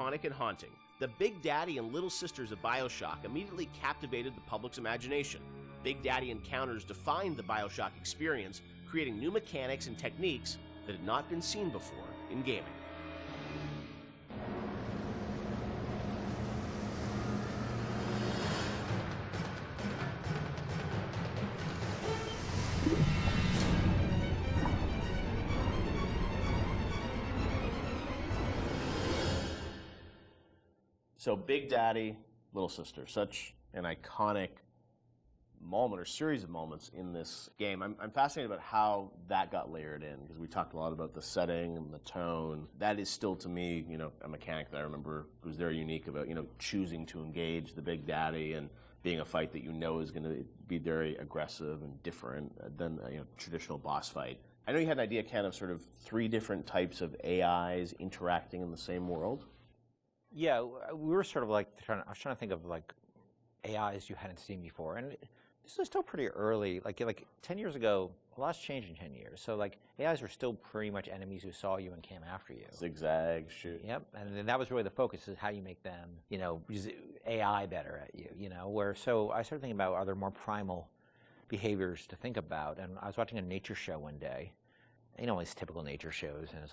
iconic and haunting, the Big Daddy and Little Sisters of BioShock immediately captivated the public's imagination. Big Daddy encounters defined the BioShock experience, creating new mechanics and techniques that had not been seen before in gaming. So Big Daddy, Little Sister, such an iconic moment or series of moments in this game. I'm fascinated about how that got layered in, because we talked a lot about the setting and the tone. That is still, to me, a mechanic that I remember was very unique about, choosing to engage the Big Daddy and being a fight that is going to be very aggressive and different than a traditional boss fight. I know you had an idea, Ken, of sort of 3 different types of AIs interacting in the same world. Yeah, we were sort of I was trying to think of AIs you hadn't seen before, and this was still pretty early. Like 10 years ago, a lot's changed in 10 years. So AIs were still pretty much enemies who saw you and came after you. Zigzag, shoot. Yep, and then that was really the focus, is how you make them, use AI better at you. So I started thinking about, are there more primal behaviors to think about? And I was watching a nature show one day. These typical nature shows, and it's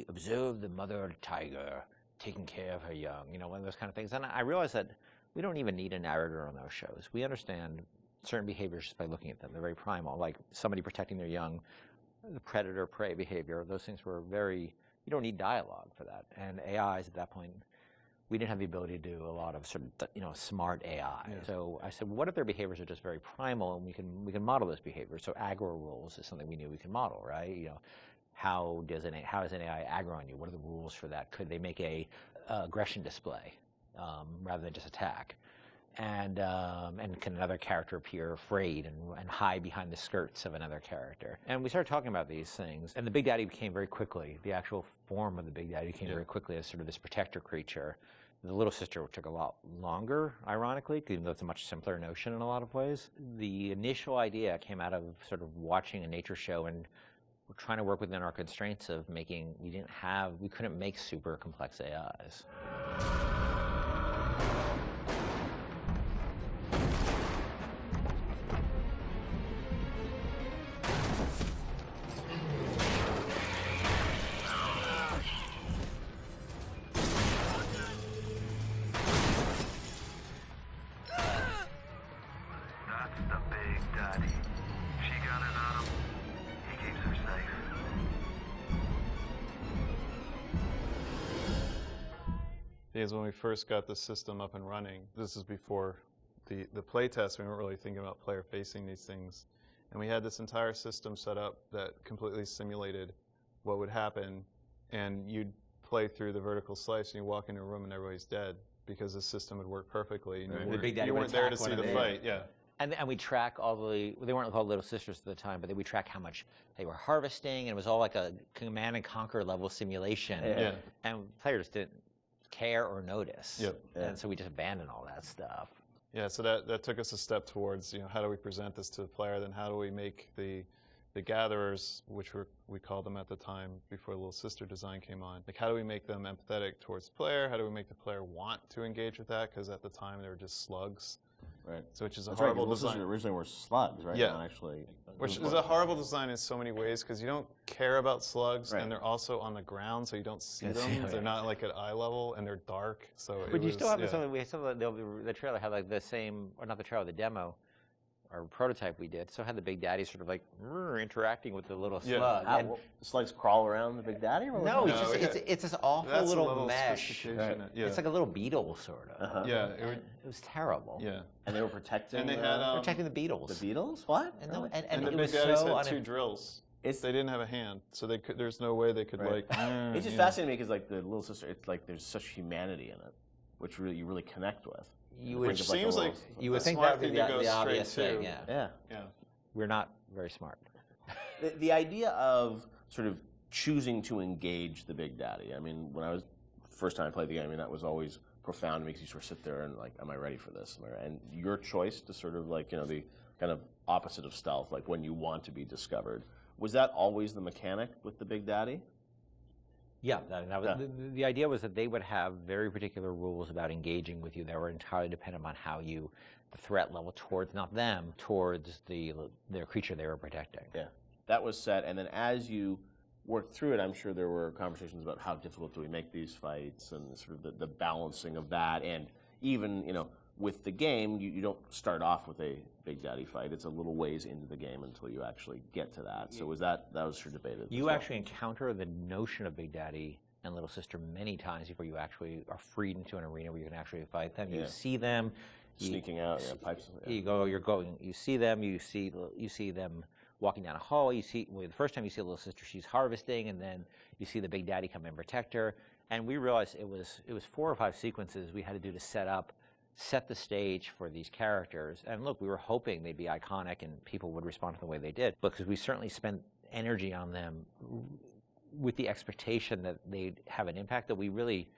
observe the mother tiger taking care of her young, one of those kind of things. And I realized that we don't even need a narrator on those shows. We understand certain behaviors just by looking at them. They're very primal, like somebody protecting their young, the predator-prey behavior. Those things were you don't need dialogue for that. And AIs at that point, we didn't have the ability to do a lot of sort of, smart AI. Yeah. So I said, what if their behaviors are just very primal, and we can model those behaviors? So aggro rules is something we knew we can model, right? How does an AI aggro on you? What are the rules for that? Could they make a aggression display rather than just attack? And can another character appear afraid and hide behind the skirts of another character? And we started talking about these things, and the Big Daddy became very quickly, the actual form of the Big Daddy became very quickly as sort of this protector creature. The Little Sister took a lot longer, ironically, even though it's a much simpler notion in a lot of ways. The initial idea came out of sort of watching a nature show, and we're trying to work within our constraints of we couldn't make super complex AIs. That's the Big Daddy. She got it on him. He keeps her safe. Because when we first got the system up and running, this is before the play test, we weren't really thinking about player facing these things. And we had this entire system set up that completely simulated what would happen. And you'd play through the vertical slice, and you walk into a room and everybody's dead, because the system would work perfectly. And you weren't there to see the fight. Yeah. And we track they weren't called Little Sisters at the time, but we track how much they were harvesting, and it was all like a Command and Conquer level simulation. Yeah. And players didn't care or notice. Yep. And so we just abandoned all that stuff. Yeah, so that took us a step towards, how do we present this to the player, then how do we make the gatherers, which we called them at the time before Little Sister design came on, how do we make them empathetic towards the player? How do we make the player want to engage with that? Because at the time they were just slugs. Right. So which is a horrible design. Originally were slugs, right? Yeah. Not actually. Which is a horrible design in so many ways, because you don't care about slugs, and they're also on the ground, so you don't see them. They're not at eye level, and they're dark. So but you still have the trailer had the same, or not the trailer, the demo, or prototype we did, so had the Big Daddy sort of interacting with the little slug. And the slugs crawl around the Big Daddy? Or no, it's this awful little mesh. Right. Yeah. It's like a little beetle, sort of. Uh-huh. Yeah. It was terrible. Yeah. And they were protecting. And they had protecting the beetles. The beetles? What? And the Big Daddies had 2 drills. They didn't have a hand, so there's no way they could It's just fascinating me, because the Little Sister, it's there's such humanity in it, which you really connect with. Which seems like you would think that would be the obvious thing. Yeah. We're not very smart. The idea of sort of choosing to engage the Big Daddy. I mean, when I was first time I played the game, that was always profound. It makes you sort of sit there and am I ready for this? And your choice to sort of the kind of opposite of stealth, when you want to be discovered. Was that always the mechanic with the Big Daddy? Yeah, the idea was that they would have very particular rules about engaging with you that were entirely dependent on how the threat level towards, not them, towards their creature they were protecting. Yeah, that was set, and then as you worked through it, I'm sure there were conversations about how difficult do we make these fights and sort of the balancing of that, and even, with the game, you don't start off with a Big Daddy fight. It's a little ways into the game until you actually get to that. So that was sure debated. You actually encounter the notion of Big Daddy and Little Sister many times before you actually are freed into an arena where you can actually fight them. You see them sneaking out, pipes. You see them. You see them walking down a hall. You see the first time you see Little Sister, she's harvesting, and then you see the Big Daddy come and protect her. And we realized it was 4 or 5 sequences we had to do to set the stage for these characters. And look, we were hoping they'd be iconic and people would respond to the way they did, because we certainly spent energy on them with the expectation that they'd have an impact that we really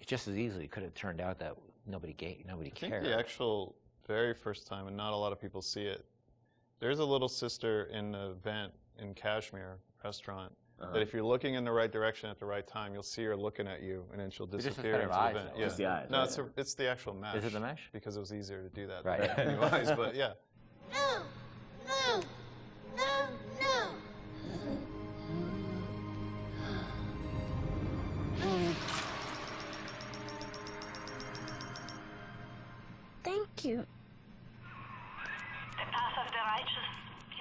just as easily could have turned out that nobody cared. I think the actual very first time, and not a lot of people see it, there's a Little Sister in the vent in Kashmir restaurant that if you're looking in the right direction at the right time, you'll see her looking at you, and then she'll disappear into the vent. It's the eyes. No, it's the actual mesh. Is it the mesh? Because it was easier to do that right. than new eyes, but yeah. No! No! No! No! Thank you. The path of the righteous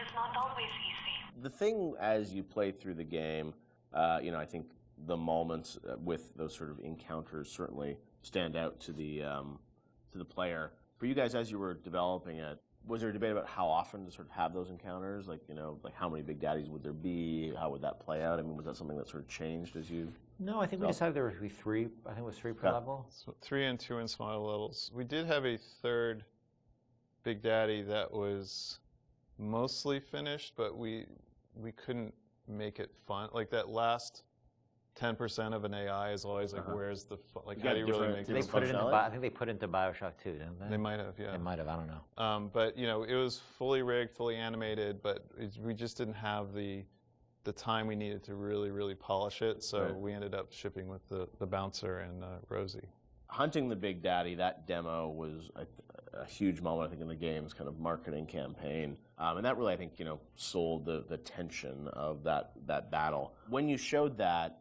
is not always easy. The thing as you play through the game, I think the moments with those sort of encounters certainly stand out to the player. For you guys, as you were developing it, was there a debate about how often to sort of have those encounters? Like how many Big Daddies would there be? How would that play out? I mean, was that something that sort of changed as you? No, I think we decided there would be 3. I think it was 3 per level. So 3 and 2 in smaller levels. We did have a third Big Daddy that was mostly finished, but we couldn't make it fun. Like that last 10% of an AI is always like, where's the fun? Like, how do you really make it fun? I think they put it into BioShock too, didn't they? They might have, yeah. They might have, I don't know. But it was fully rigged, fully animated, but we just didn't have the time we needed to really, really polish it. So we ended up shipping with the Bouncer and Rosie. Hunting the Big Daddy, that demo was a huge moment, I think, in the game's kind of marketing campaign. And that really, I think, sold the tension of that battle. When you showed that,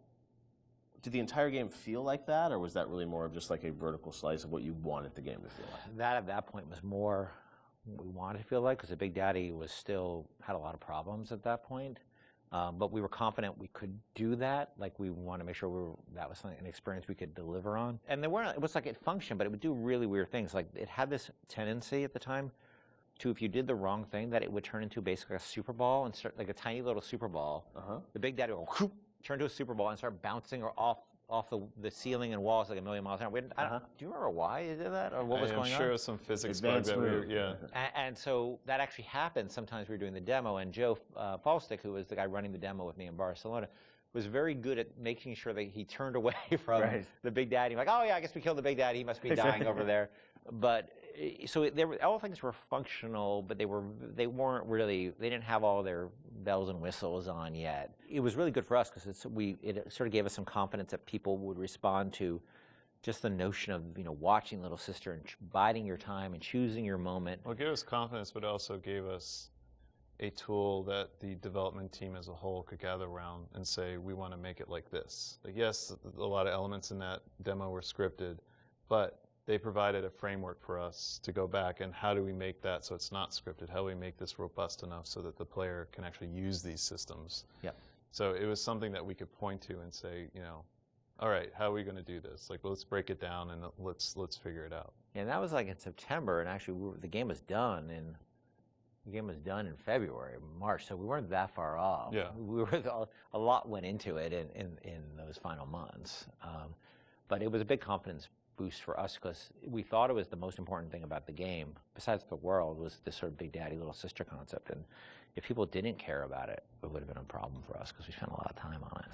did the entire game feel like that, or was that really more of just like a vertical slice of what you wanted the game to feel like? That at that point was more what we wanted to feel like, because the Big Daddy had a lot of problems at that point. But we were confident we could do that. Like, we wanted to make sure that was an experience we could deliver on. And it was like it functioned, but it would do really weird things. Like, it had this tendency at the time to, if you did the wrong thing, that it would turn into basically a super ball and start like a tiny little super ball. The Big Daddy would whoop, turn to a super ball and start bouncing or off the ceiling and walls like a million miles an hour. Do you remember why you did that, or what was going on? I'm sure it was some physics bug that And so that actually happened. Sometimes we were doing the demo, and Joe Falstick, who was the guy running the demo with me in Barcelona, was very good at making sure that he turned away from the Big Daddy. Like, oh yeah, I guess we killed the Big Daddy. He must be dying over there. But so all things were functional, but they weren't really. They didn't have all their bells and whistles on yet. It was really good for us because it sort of gave us some confidence that people would respond to just the notion of watching Little Sister and biding your time and choosing your moment. Well, it gave us confidence, but it also gave us a tool that the development team as a whole could gather around and say, we want to make it like this. Like, yes, a lot of elements in that demo were scripted, but they provided a framework for us to go back and how do we make that so it's not scripted? How do we make this robust enough so that the player can actually use these systems? Yep. So it was something that we could point to and say, all right, how are we going to do this? Like, let's break it down and let's figure it out. And that was like in September, and actually the game was done in February, March, so we weren't that far off. Yeah. A lot went into it in those final months. But it was a big confidence boost for us because we thought it was the most important thing about the game, besides the world, was this sort of Big Daddy, Little Sister concept. And if people didn't care about it, it would have been a problem for us because we spent a lot of time on it.